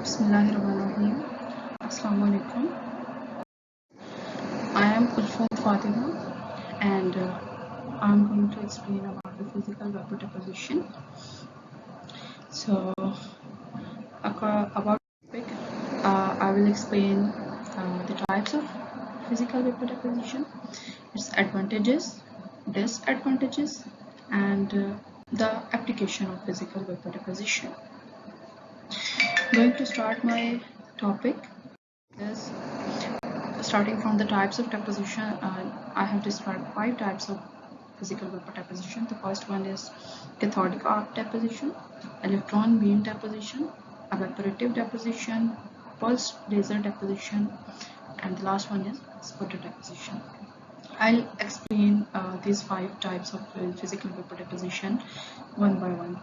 Bismillahirrahmanirrahim. Assalamu alaikum. I am Ulfat Fatima and I'm going to explain about the physical vapor deposition. So about topic, I will explain the types of physical vapor deposition, its advantages, disadvantages, and the application of physical vapor deposition. Going to start my topic is starting from the types of deposition. I have described 5 types of physical vapor deposition. The first one is cathodic arc deposition, electron beam deposition, evaporative deposition, pulsed laser deposition, and the last one is sputter deposition. I'll explain these 5 types of physical vapor deposition one by one.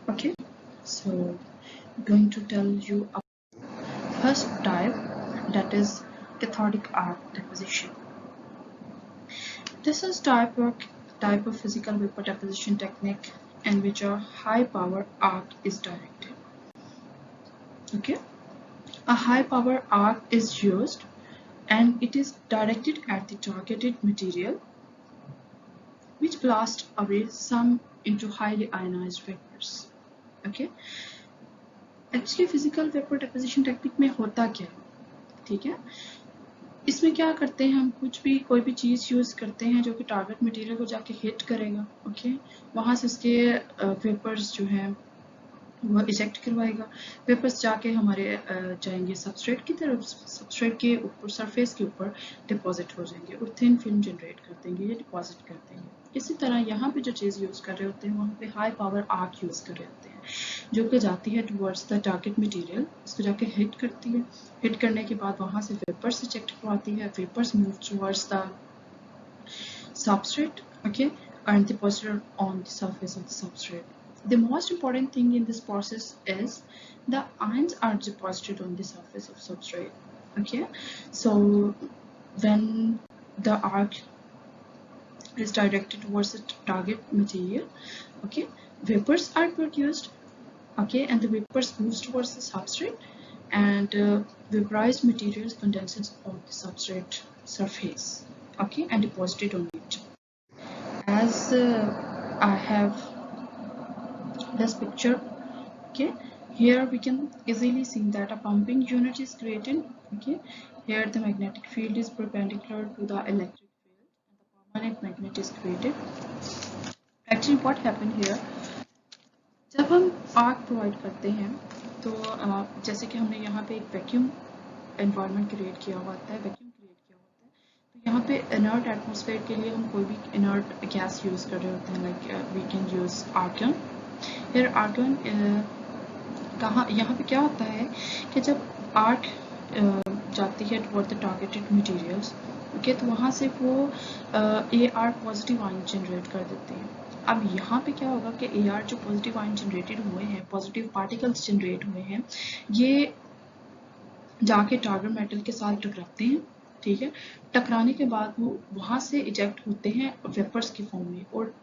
Okay, so I'm going to tell you about first type, that is cathodic arc deposition. This is type of physical vapor deposition technique in which a high power arc is directed. Okay, a high power arc is used and it is directed at the targeted material, which blasts away some into highly ionized vapors. Okay, actually physical vapour deposition technique में होता क्या है, ठीक है, इसमें क्या करते हैं हम, कोई भी चीज़ यूज़ करते हैं जो कि टारगेट मटेरियल को जाके हिट करेगा, ओके, वहाँ से उसके वेपर्स जो हैं वो इजेक्ट करवाएगा, वेपर्स जाके हमारे जाएंगे सबस्ट्रेट की तरफ, सबस्ट्रेट के ऊपर सरफेस के ऊपर डिपॉजिट हो जाएंगे और थिन फिल्म जनरेट कर देंगे या डिपॉजिट कर देंगे। इसी तरह यहाँ पे जो चीज़ यूज़ कर रहे होते हैं वहाँ पे हाई पावर आर्क यूज़ कर रहे होते हैं, जो कि जाती है टुवर्ड्स द टारगेट मटेरियल, इसको जाके हिट करती है, हिट करने के बाद वहाँ से वेपर्स इजेक्ट करवाती है, vapours move towards the substrate, okay, and deposited on the surface of the substrate. The most important thing in this process is the ions are deposited on the surface of substrate. Okay, so when the arc is directed towards the target material, okay, vapors are produced, okay, and the vapors moves towards the substrate, and vaporized materials condenses on the substrate surface, okay, and deposited on it. As I have this picture, okay, here we can easily see that a pumping unit is created, okay, here the magnetic field is perpendicular to the electric field and the permanent magnet is created. Actually what happened here, जब हम arc provide करते हैं तो जैसे कि हमने यहाँ पे एक वैक्यूम एनवायरनमेंट क्रिएट किया हुआ होता है, वैक्यूम क्रिएट किया होता है, तो यहाँ पे इनर्ट एटमॉस्फेयर के लिए हम कोई भी इनर्ट गैस यूज कर रहे होते हैं, like we can use argon. फिर आर्गन कहाँ, यहाँ पे क्या होता है कि जब आर्क जाती है toward the targeted materials, okay, तो वहाँ से वो AR पॉजिटिव आयन जनरेट कर देते हैं। अब यहाँ पे क्या होगा कि AR जो पॉजिटिव आयन जनरेटेड हुए हैं, पॉजिटिव पार्टिकल्स जनरेट हुए हैं, ये जाके टारगेट मेटल के साथ टकराते हैं, ठीक है, टकराने के बाद वो वहाँ से इजेक्ट होते हैं वेपर्स की फॉर्म में और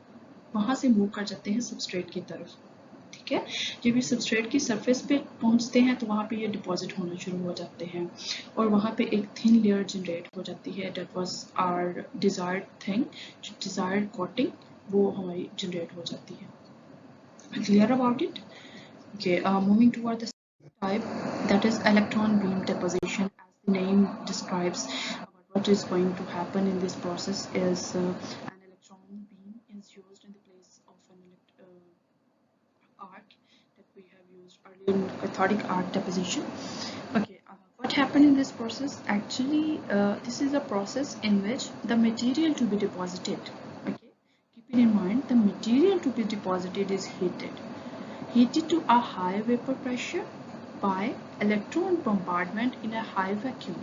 वहाँ से मूव कर जाते हैं सबस्ट्रेट की तरफ, ठीक है। जब ये सबस्ट्रेट की सरफेस पे पहुँचते हैं तो वहाँ पे ये डिपॉजिट होना शुरू हो जाते हैं और वहाँ पे एक थिन लेयर जनरेट हो जाती है, that was our desired thing, जो डिजायर्ड कोटिंग वो हमारी जनरेट हो जाती है। Clear about it? Okay, moving toward the type, that is electron beam deposition. As the name describes, what is going to happen in this process is an electron beam is used in the place of an arc that we have used earlier in cathodic arc deposition. Okay, what happened in this process? Actually, this is a process in which the material to be deposited, okay, keeping in mind the material to be deposited is heated to a high vapor pressure by electron bombardment in a high vacuum.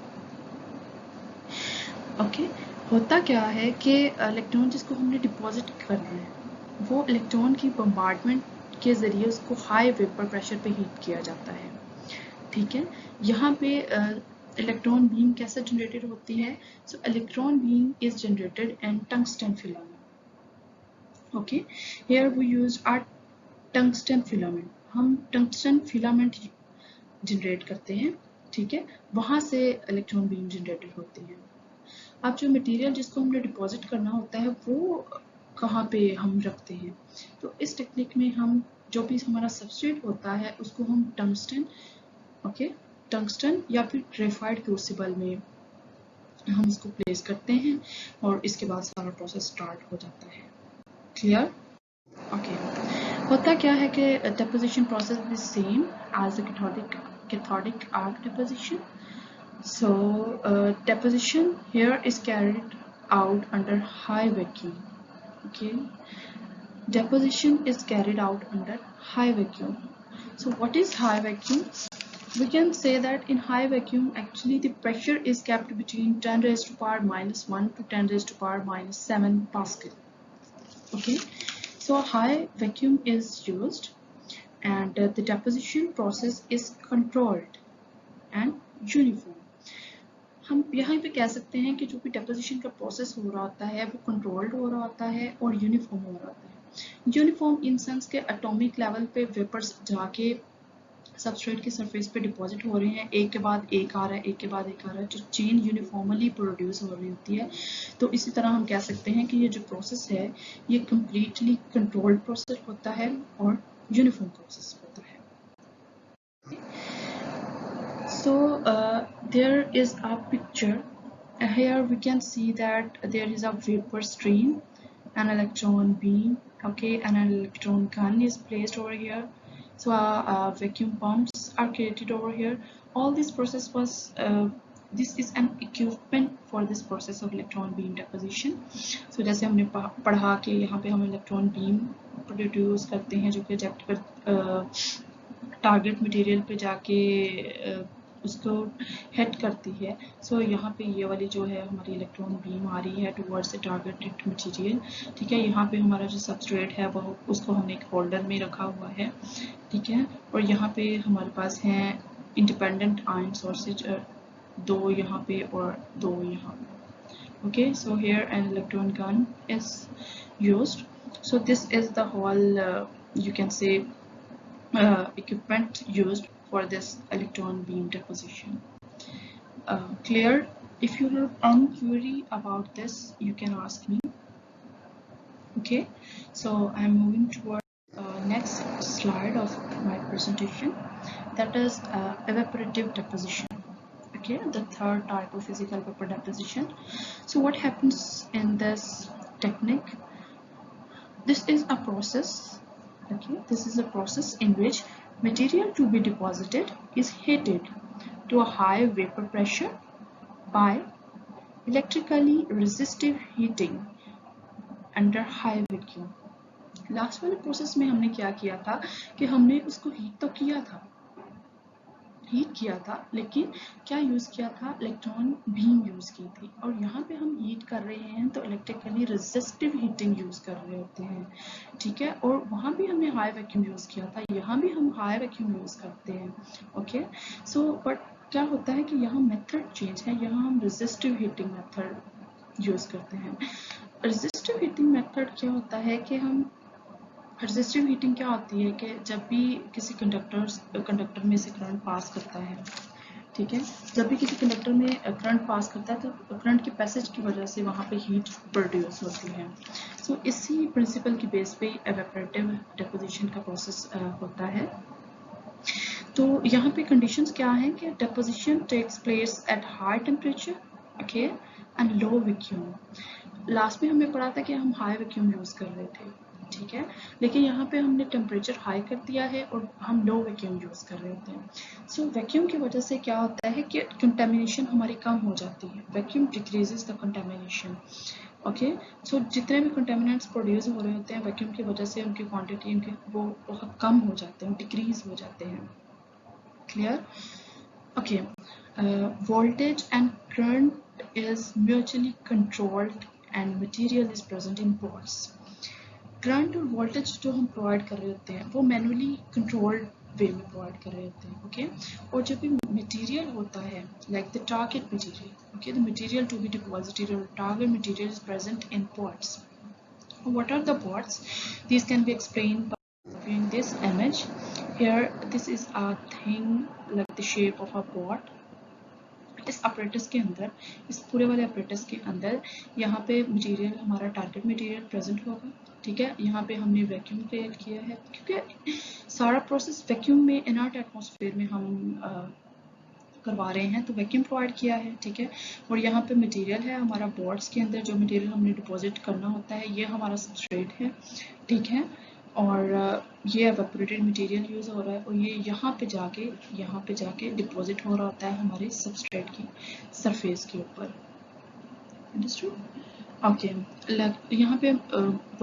Okay, होता क्या है कि electron जिसको हमने deposit करना है वो electron की बम्बार्डमेंट के जरिए उसको हाई वेपर प्रेशर पे हीट किया जाता है, ठीक है। यहाँ पे इलेक्ट्रॉन बीम कैसे जनरेटेड होती है? सो electron beam is generated in tungsten filament, okay, here we use our tungsten filament. हम टंगस्टन फिलामेंट जनरेट करते हैं, ठीक है, वहां से इलेक्ट्रॉन बीम जनरेटेड होती है। अब जो मटेरियल जिसको हमने डिपॉजिट करना होता है वो कहाँ पे हम रखते हैं, तो इस टेक्निक में हम जो भी हमारा सबस्ट्रेट होता है उसको हम टंगस्टन, ओके, टंगस्टन या फिर ग्रेफाइट क्रूसिबल में हम इसको प्लेस करते हैं और इसके बाद सारा प्रोसेस स्टार्ट हो जाता है। क्लियर? ओके। होता क्या है कि deposition process is same as the cathodic arc deposition. So deposition here is carried out under high vacuum. Okay, deposition is carried out under high vacuum. So what is high vacuum? We can say that in high vacuum actually the pressure is kept between 10 raised to power minus 1 to 10 raised to power minus 7 Pascal. Okay, so high vacuum is used and the deposition process is controlled and uniform. हम यहाँ पे कह सकते हैं कि जो भी deposition का प्रोसेस हो रहा होता है वो कंट्रोल्ड हो रहा होता है और यूनिफॉर्म हो रहा होता है। यूनिफॉर्म इन सेंस के एटॉमिक लेवल पे वेपर्स जाके सबस्ट्रेट के सरफेस पे डिपॉजिट हो रहे हैं, एक के बाद एक आ रहा है, एक के बाद एक आ रहा है, जो चेन यूनिफॉर्मली प्रोड्यूस हो रही होती है। तो इसी तरह हम कह सकते हैं कि ये जो प्रोसेस है ये कम्प्लीटली कंट्रोल्ड प्रोसेस होता है और यूनिफॉर्म प्रोसेस होता है। So there is a picture. Here we can see that there is a vapor stream, an electron beam, okay, and an electron gun is placed over here. So vacuum pumps are created over here. All this process was this is an equipment for this process of electron beam deposition. So जैसे हमने पढ़ा कि यहाँ पे हम electron beam produce करते हैं जो कि टारगेट मटेरियल पे जाके उसको हिट करती है। सो यहाँ पे ये वाली जो है हमारी इलेक्ट्रॉन बीम आ रही है टुवर्ड्स द टारगेटेड मटेरियल, ठीक है। यहाँ पे हमारा जो सबस्ट्रेट है वो उसको हमने एक होल्डर में रखा हुआ है, ठीक है। और यहाँ पे हमारे पास हैं इंडिपेंडेंट आयन सोर्सेज, दो यहाँ पे और दो यहाँ पे, okay. So here an electron gun is used. So this is the whole you can say equipment used for this electron beam deposition. Clear? If you have any query about this, you can ask me. Okay, so I'm moving toward next slide of my presentation, that is evaporative deposition. Okay, the third type of physical vapor deposition. So what happens in this technique? This is a process. Okay, this is a process in which material to be deposited is heated to a high vapor pressure by electrically resistive heating under high vacuum. Last वाले process में हमने क्या किया था कि हमने उसको heat तो हीट किया था, लेकिन क्या यूज किया था, इलेक्ट्रॉन बीम यूज की थी। और यहाँ पे हम हीट कर रहे हैं तो इलेक्ट्रिकली रेजिस्टिव हीटिंग यूज कर रहे होते हैं, ठीक है। और वहाँ भी हमने हाई वैक्यूम यूज किया था, यहाँ भी हम हाई वैक्यूम यूज करते हैं, ओके। सो बट क्या होता है कि यहाँ मेथड चेंज है, यहाँ हम रेजिस्टिव हीटिंग मेथड यूज करते हैं। रेजिस्टिव हीटिंग मेथड क्या होता है कि हम रेजिस्टिव हीटिंग क्या होती है कि जब भी किसी कंडक्टर में से करंट पास करता है, ठीक है, जब भी किसी कंडक्टर में करंट पास करता है तो करंट के पैसेज की वजह से वहाँ पे हीट प्रोड्यूस होती है। सो इसी प्रिंसिपल की बेस पे एवेपोरेटिव डिपोजिशन का प्रोसेस होता है। तो यहाँ पे कंडीशंस क्या हैं कि deposition takes place at high temperature, okay, and low vacuum. Last में हमने पढ़ा था कि हम हाई वैक्यूम यूज कर रहे थे, ठीक है, लेकिन यहाँ पे हमने टेम्परेचर हाई कर दिया है और हम लो वैक्यूम यूज कर रहे होते हैं। सो वैक्यूम की वजह से क्या होता है कि कंटेमिनेशन हमारी कम हो जाती है, vacuum decreases the contamination, okay. So जितने भी कंटेमिनेंट्स प्रोड्यूस हो रहे होते हैं वैक्यूम की वजह से उनकी क्वांटिटी उनके वो बहुत कम हो जाते हैं, डिक्रीज हो जाते हैं। Clear? Okay. Voltage and current is mutually controlled and material is present in ports. Current और वोल्टेज जो हम प्रोवाइड कर रहे होते हैं वो मैनुअली कंट्रोल्ड वे में प्रोवाइड कर रहे होते हैं, ओके। और जब भी मटेरियल होता है like the target material, okay, the material to be deposited और target material is present in ports. What are the ports? These can be explained by viewing this image. here this is a thing like the shape of a pot. इस apparatus के अंदर, इस पूरे वाले apparatus के अंदर यहाँ पे मटेरियल, हमारा टारगेट मटेरियल प्रेजेंट होगा, ठीक है। यहाँ पे हमने वैक्यूम क्रिएट किया है, क्योंकि सारा प्रोसेस वैक्यूम में, इनर्ट एटमॉस्फेयर में हम करवा रहे हैं, तो वैक्यूम प्रोवाइड किया है, ठीक है। और यहाँ पे मटेरियल है हमारा बोर्ड्स के अंदर, जो मटेरियल हमने डिपॉजिट करना होता है, ये हमारा सबस्ट्रेट है, ठीक है। और ये एवेपोरेटेड मटेरियल यूज़ हो रहा है, और ये यहाँ पे जाके डिपॉजिट हो रहा होता है हमारे सबस्ट्रेट की सरफेस के ऊपर। अंडरस्टूड? ओके, यहाँ पे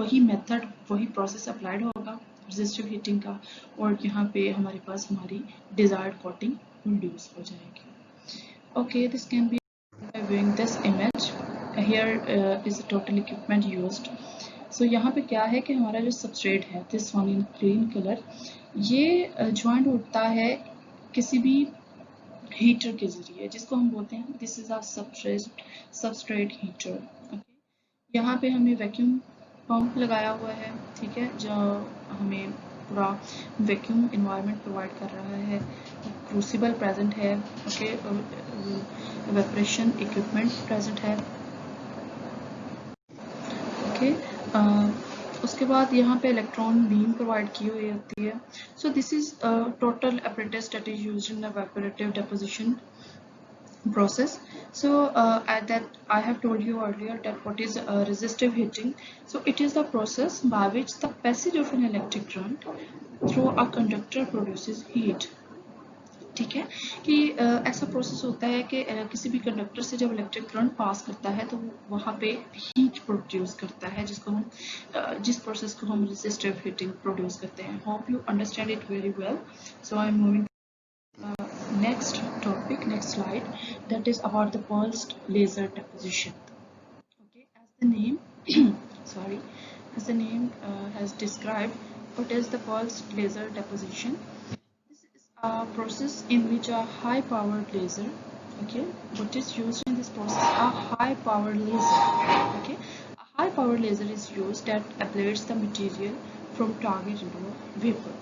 वही मेथड, वही प्रोसेस अप्लाइड होगा रेजिस्टिव हीटिंग का, और यहाँ पे हमारे पास हमारी डिजायर्ड कोटिंग प्रोड्यूस हो जाएगी। Okay, this can be by viewing this image. Here is the total equipment used. So यहाँ पे क्या है कि हमारा जो सबस्ट्रेट है, this one in green color, ये ज्वाइंट उठता है किसी भी हीटर के जरिए, जिसको हम बोलते हैं this is a substrate heater. Okay, यहाँ पे हमें वैक्यूम पंप लगाया हुआ है, ठीक है, जो हमें पूरा वैक्यूम इन्वायरमेंट प्रोवाइड कर रहा है। क्रूसिबल प्रेजेंट है, ओके, इवेपोरेशन इक्विपमेंट प्रेजेंट है, ओके। उसके बाद यहाँ पे इलेक्ट्रॉन बीम प्रोवाइड की हुई होती है। सो this is total apparatus that is used in the evaporative deposition process. So that I have told you earlier that what is resistive heating. So it is the process by which the passage of an electric current through a conductor produces heat. ठीक है, कि ऐसा process होता है कि किसी भी conductor से जब इलेक्ट्रिक करंट पास करता है तो वहाँ पे हीट प्रोड्यूस करता है, जिसको हम जिस प्रोसेस को हम रेजिस्टिव हीटिंग प्रोड्यूस करते हैं। Hope you understand it very well. So I am moving next topic, next slide, that is about the pulsed laser deposition. Okay, as the name sorry, as the name has described, what is the pulsed laser deposition? This is a process in which a high powered laser, okay, what is used in this process? A high powered laser, okay, a high powered laser is used that ablates the material from target into a vapor.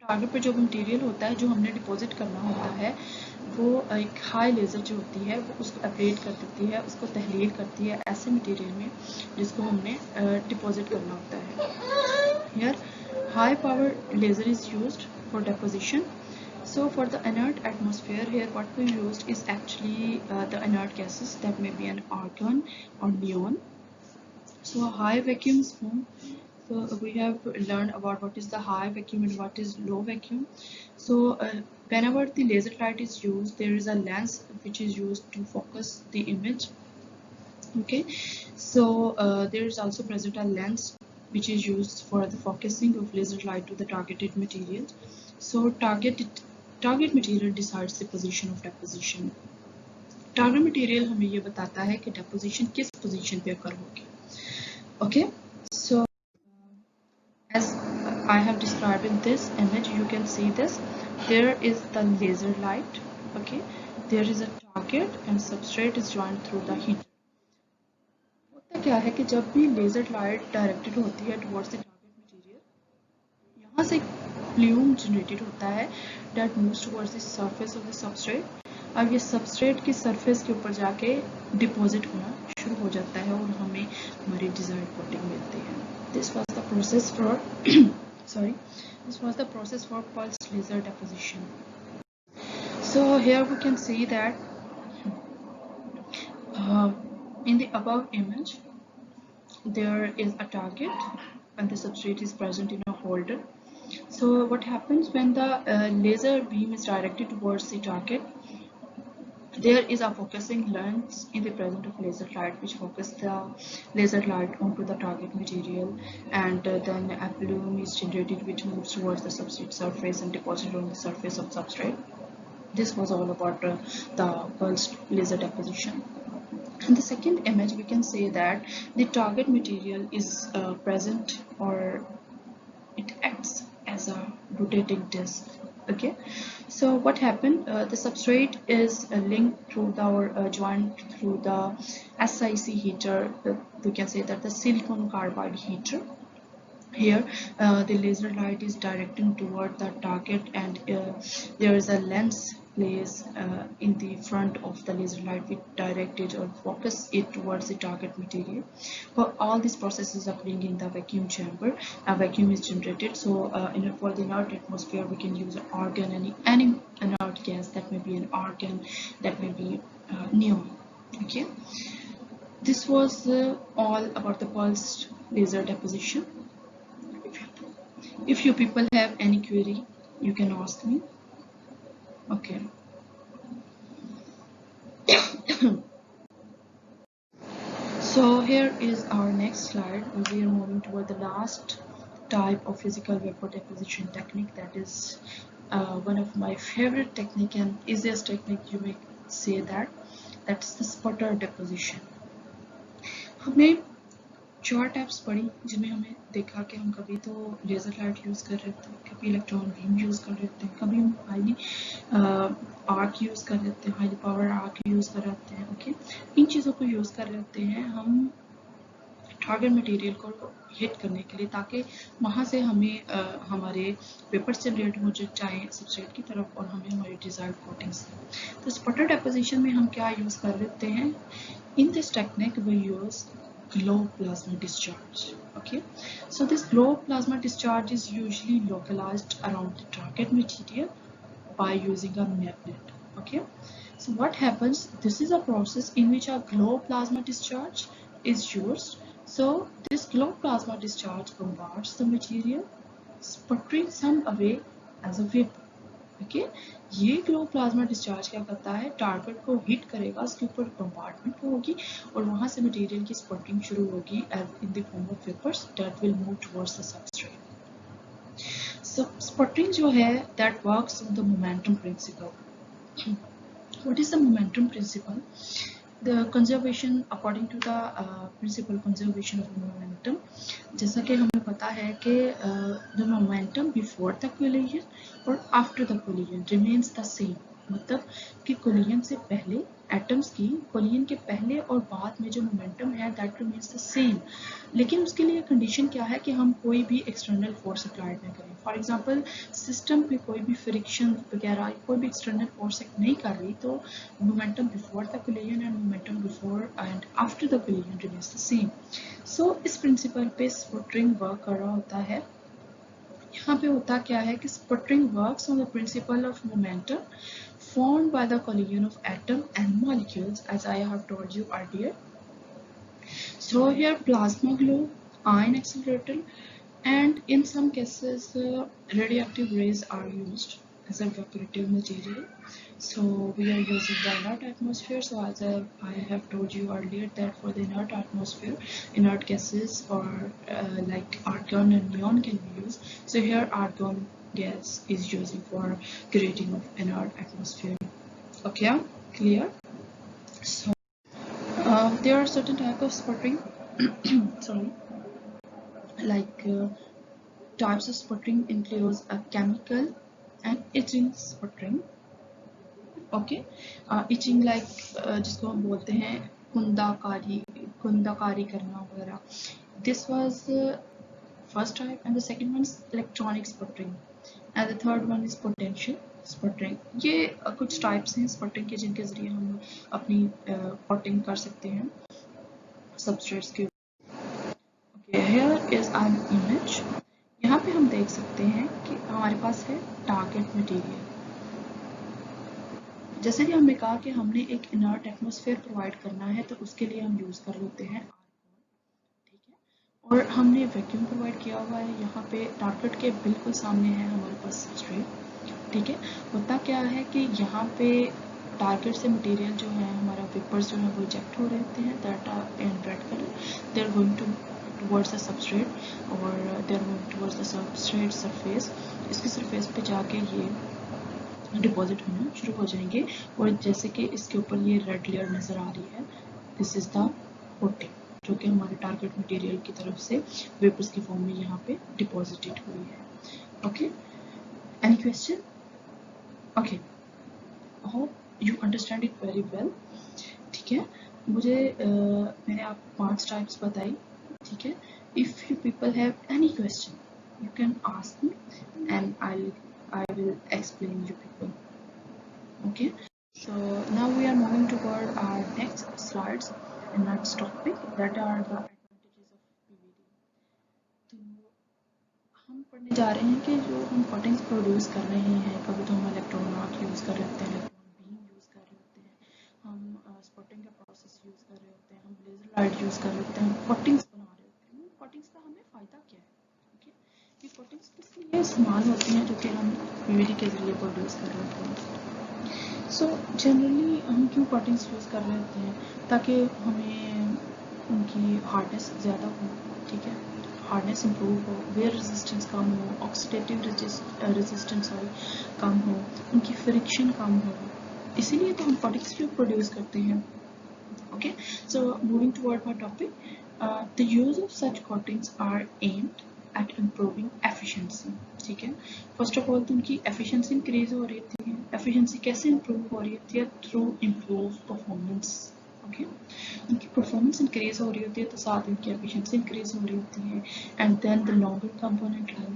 Target पे जो material होता है, जो हमने deposit करना होता है, वो एक हाई लेज़र जो होती है वो उसको अपडेट कर देती है, उसको तहलील करती है ऐसे मटेरियल में जिसको हमने डिपॉजिट करना होता है। Here high power laser is used for deposition. So for the inert atmosphere, here what we used is actually the inert gases that may be an argon or neon. So high vacuums form. So we have learned about what is the high vacuum and what is low vacuum. So whenever the laser light is used, there is a lens which is used to focus the image. Okay, so there is also present a lens which is used for the focusing of laser light to the targeted material. So target material decides the position of deposition. Target material हमें ये बताता है कि deposition किस position पे occur होगी. Okay, so as I have described in this image, you can see this. There is the laser light. Okay, there is a target and substrate is joined through the heater. होता क्या है कि जब भी laser light directed होती है towards the target material, यहाँ से फ्लूम जनरेटेड होता है that moves towards the surface of the substrate. अब ये सबस्ट्रेट की सरफेस के ऊपर जाके डिपॉजिट होना शुरू हो जाता है और हमें हमारी डिजायर्ड कोटिंग मिलती है. This was the process for sorry, this was the process for pulsed laser deposition. So here we can see that in the above image there is a target and the substrate is present in a holder. So what happens when the laser beam is directed towards the target? There is a focusing lens in the presence of laser light which focuses the laser light onto the target material, and then a plume is generated which moves towards the substrate surface and deposited on the surface of substrate. This was all about the pulsed laser deposition. In the second image we can say that the target material is present, or it acts as a rotating disc. Okay, so what happened, the substrate is linked through the joined through the SiC heater, we can say that the silicon carbide heater, Here the laser light is directing toward the target, and there is a lens placed in the front of the laser light which direct it or focus it towards the target material. But all this process is occurring in the vacuum chamber. A vacuum is generated, so for the inert atmosphere we can use argon, any inert gas, that may be an argon, that may be neon. Okay, this was all about the pulsed laser deposition. If you people have any query, you can ask me. Okay. So here is our next slide. We are moving toward the last type of physical vapor deposition technique. That is one of my favorite technique and easiest technique, you may say that. That's the sputter deposition. हमें 4 taps पढ़ी जिनमें हमें देखा कि हम कभी तो laser light use कर रहे थे, कभी इलेक्ट्रॉन बीम यूज़ कर रहे थे, कभी हम हाईली आर्क यूज़ कर रहे थे, हाईली पावर आर्क यूज़ कर रहे हैं. ओके, इन चीज़ों को यूज़ कर लेते हैं हम टारगेट मटेरियल को हिट करने के लिए, ताकि वहाँ से हमें हमारे पेपर्स जनरेट हो जाए सबस्ट्रेट की तरफ और हमें हमारी डिजायर्ड कोटिंग्स. तो स्पटर डेपोजिशन में हम क्या यूज़ कर लेते हैं? In this technique we use glow plasma discharge. Okay, so this glow plasma discharge is usually localized around the target material by using a magnet. Okay, so what happens, this is a process in which a glow plasma discharge is used. So this glow plasma discharge bombards the material, sputtering some away as a vapor. Okay, ये glow plasma discharge क्या करता है, target को hit करेगा, उसके ऊपर compartment होगी और वहां से मटेरियल की स्पटिंग शुरू होगी in the form of vapours that will move towards the substrate. Sputtering जो है that works on the momentum principle. What is the momentum principle? The conservation according to the principle conservation of momentum. जैसा कि हमें पता है कि the momentum before the collision और after the collision remains the same. मतलब कि collision से पहले एटम्स की कोलिजन के पहले और बाद में जो मोमेंटम है दैट रिमेन्स द सेम. लेकिन उसके लिए कंडीशन क्या है कि हम कोई भी एक्सटर्नल फोर्स अप्लाइड ना करें. फॉर एग्जांपल सिस्टम पे कोई भी फ्रिक्शन वगैरह कोई भी एक्सटर्नल फोर्स एक्ट नहीं कर रही, तो momentum before the collision and momentum before and after the collision remains the same. So इस प्रिंसिपल पे स्पटरिंग वर्क कर रहा होता है. यहाँ पे होता क्या है कि sputtering works on the principle of momentum formed by the collision of atom and molecules, as I have told you earlier. So here plasma glow, ion accelerator, and in some cases radioactive rays are used as a evaporative material. So we are using the inert atmosphere. So as I have told you earlier that for the inert atmosphere, inert gases or like argon and neon can be used. So here argon gas is using for creating of inert atmosphere. Okay, clear? So there are certain type of sputtering sorry, like types of sputtering includes a chemical and etching sputtering. Okay, etching like जिसको हम बोलते हैं कुंदाकारी करना वगैरह. This was first type, and the second one is electronic sputtering, and the third one is potential sputtering. ये कुछ types हैं sputtering के जिनके जरिए हम अपनी कोटिंग कर सकते हैं सबस्ट्रेट्स के. Okay, here is an image. यहाँ पे हम देख सकते हैं कि हमारे पास है टारगेट मटेरियल. जैसे कि हमने कहा कि हमने एक इनर्ट एटमॉस्फेयर प्रोवाइड करना है, तो उसके लिए हम यूज कर लेते हैं आर्गन. ठीक है, और हमने वैक्यूम प्रोवाइड किया हुआ है. यहाँ पे टारगेट के बिल्कुल सामने है हमारे पास सबस्ट्रेट. ठीक है, होता क्या है कि यहाँ पे टारगेट से मटेरियल जो है हमारा वेपर्स जो है वो इजेक्ट हो रहते हैं, that are in red colour. They are going towards the substrate और they are going towards the substrate surface. इसकी सरफेस पे जाके ये डिपॉजिट होना शुरू हो जाएंगे और जैसे कि इसके ऊपर ये रेड लेयर नजर आ रही है, दिस इज द कोटिंग जो कि हमारे टारगेट मटेरियल की तरफ से वेपर्स की फॉर्म में यहाँ पे डिपॉजिटेड हुई है. Okay, any question? Okay, hope you understand it very well. ठीक है, मुझे मैंने आपको 5 टाइप्स बताई. ठीक है, if you people have any question, you can ask me, and I will explain you people. Okay. So now we are moving toward our next slides and next topic, that are the advantages of PVD. तो हम पढ़ने जा रहे हैं कि जो हम cuttings produce कर रहे हैं, कभी तो हम इलेक्ट्रॉन आर्क यूज़ कर रहे होते हैं, इलेक्ट्रॉन बीम यूज़ कर रहे होते हैं, हम स्पॉटिंग का प्रोसेस यूज़ कर रहे होते हैं, हम लेजर लाइट यूज़ कर रहे होते हैं, कटिंग्स बना रहे होते हैं। कटिंग्स का हमें फ़ायदा क्या है? ओके, ये कटिंग्स किस लिए इस्तेमाल होती हैं जो कि हम पीवीडी के ज़रिए प्रोड्यूस कर रहे होते हैं। सो जनरली हम क्यों कटिंग्स यूज़ कर रहे होते हैं? ताकि हमें उनकी हार्डनेस ज़्यादा हो, ठीक है, हार्डनेस इंप्रूव हो, वेयर रेजिस्टेंस कम हो, ऑक्सीडेटिव रेजिस्टेंस कम हो, उनकी फ्रिक्शन कम हो, इसीलिए तो हम कटिंग्स क्यों प्रोड्यूस करते हैं। Okay, so moving toward my topic, the use of such coatings are aimed at improving efficiency. ठीक है, फर्स्ट ऑफ ऑल तो उनकी एफिशिएंसी इंक्रीज हो रही है। एफिशिएंसी कैसे इंप्रूव हो रही है? Through improve performance. ओके, उनकी परफॉर्मेंस इंक्रीज हो रही होती है तो साथ उनकी एफिशिएंसी इंक्रीज हो रही होती है। And then the longer component life,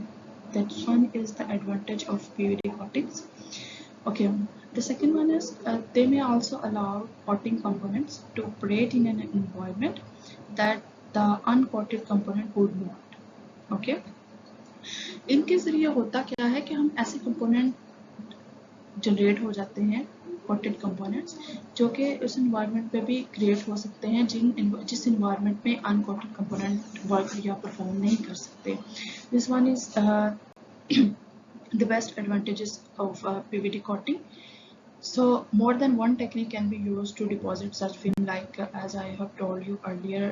that one is the advantage of PVD coatings. Okay, the second one is they may also allow coating components to operate in an environment that the uncoated component would not. Okay, इनके जरिए होता क्या है कि हम ऐसे component generate हो जाते हैं, कोटेड कंपोनेंट्स, जो कि उस इन्वायरमेंट पे भी क्रिएट हो सकते हैं जिस इन्वायरमेंट में अनकोटेड कंपोनेंट वर्क या परफॉर्म नहीं कर सकते। This one is the best advantages of PVD coating. So more than one technique can be used to deposit such film, like as I have told you earlier,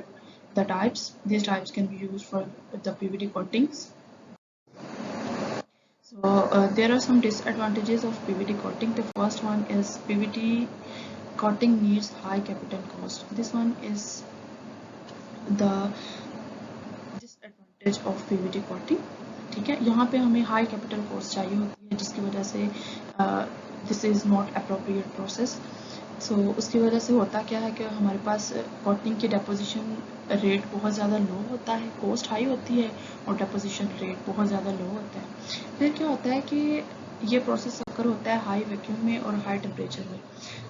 the types. These types can be used for the PVD coatings. So there are some disadvantages of PVD coating. The first one is PVD coating needs high capital cost. This one is the disadvantage of PVD coating. ठीक है, यहाँ पे हमें high capital cost चाहिए होती है, जिसकी वजह से this is not appropriate process. So उसकी वजह से होता क्या है कि हमारे पास कॉटिंग की डेपोजिशन रेट बहुत ज़्यादा लो होता है, कॉस्ट हाई होती है और डेपोजिशन रेट बहुत ज़्यादा लो होता है। फिर क्या होता है कि ये प्रोसेस अक्कर होता है हाई वैक्यूम में और हाई टेम्परेचर में।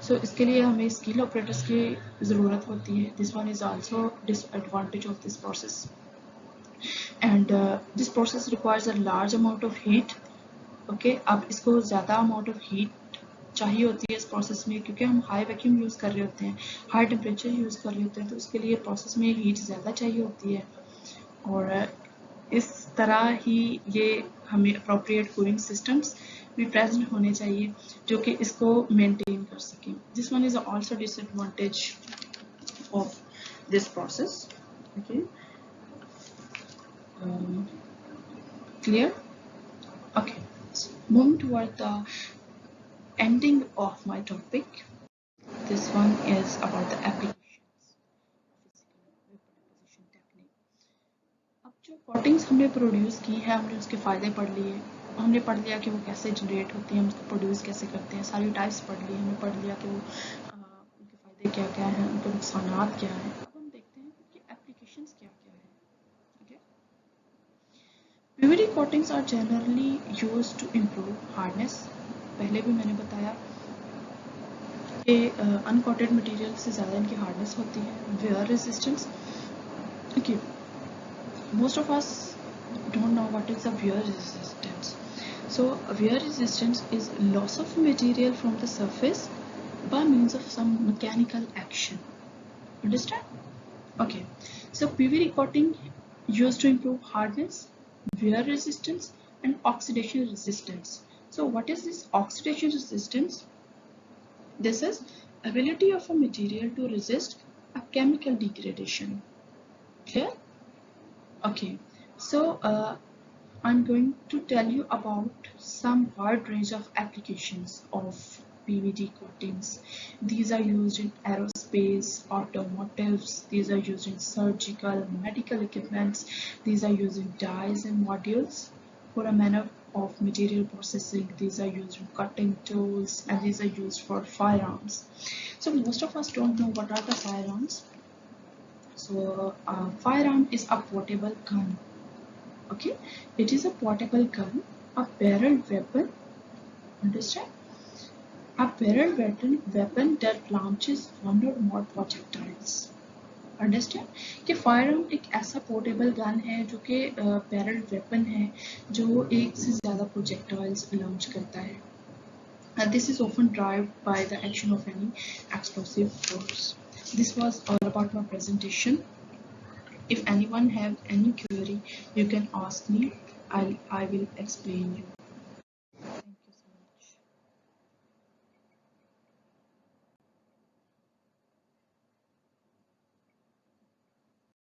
सो इसके लिए हमें स्किल ऑपरेटर्स की ज़रूरत होती है। This one is also disadvantage of this process. And this process requires a large amount of heat. Okay, अब इसको ज़्यादा amount of heat चाहिए होती है इस प्रोसेस में, क्योंकि हम हाई वैक्यूम यूज़ कर रहे होते हैं, हाई टेम्परेचर यूज़ कर रहे होते हैं, तो उसके लिए प्रोसेस में हीट ज़्यादा चाहिए होती है। और इस तरह ही ये हमें अप्रोप्रिएट कूलिंग सिस्टम्स भी प्रेजेंट होने चाहिए जो कि इसको मेंटेन कर सकें। This one is also disadvantage of this process. Okay, clear? Okay, so moving toward the ending of my topic. This one is about the applications of physical vapor deposition technique. अब जो coatings हमने produce की है, हमने उसके फ़ायदे पढ़ लिए, हमने पढ़ लिया कि वो कैसे जनरेट होती है, हम उसको प्रोड्यूस कैसे करते हैं, सारी टाइप्स पढ़ ली, हमने पढ़ लिया कि वो उनके फ़ायदे क्या क्या हैं, उनके नुकसानात क्या हैं। अब हम देखते हैं कि एप्लीकेशंस क्या क्या है। PVD coatings are generally used to improve hardness. पहले भी मैंने बताया कि अनकोटेड मटेरियल से ज़्यादा इनकी हार्डनेस होती है। Wear resistance, okay, most of us don't know what is a wear resistance. So wear resistance is loss of material from the surface by means of some mechanical action. Understand? Okay, so PVD coating used to improve hardness, wear resistance and oxidation resistance. So what is this oxidation resistance? This is ability of a material to resist a chemical degradation. Clear? Okay, so I'm going to tell you about some wide range of applications of PVD coatings. These are used in aerospace, automotives, these are used in surgical, medical equipments, these are used in dyes and modules for a manner of material processing, these are used in cutting tools, and these are used for firearms. So most of us don't know what are the firearms. So firearm is a portable gun. Okay, it is a portable gun, a barrel weapon. Understand? A barrel weapon that launches one or more projectiles. Understand कि fire arm एक ऐसा portable gun है जो कि barrel weapon है जो एक से ज़्यादा प्रोजेक्टाइल्स लॉन्च करता है. This is often driven by the action of any explosive force. This was all about my presentation. If anyone have any query, you can ask me. I will explain you.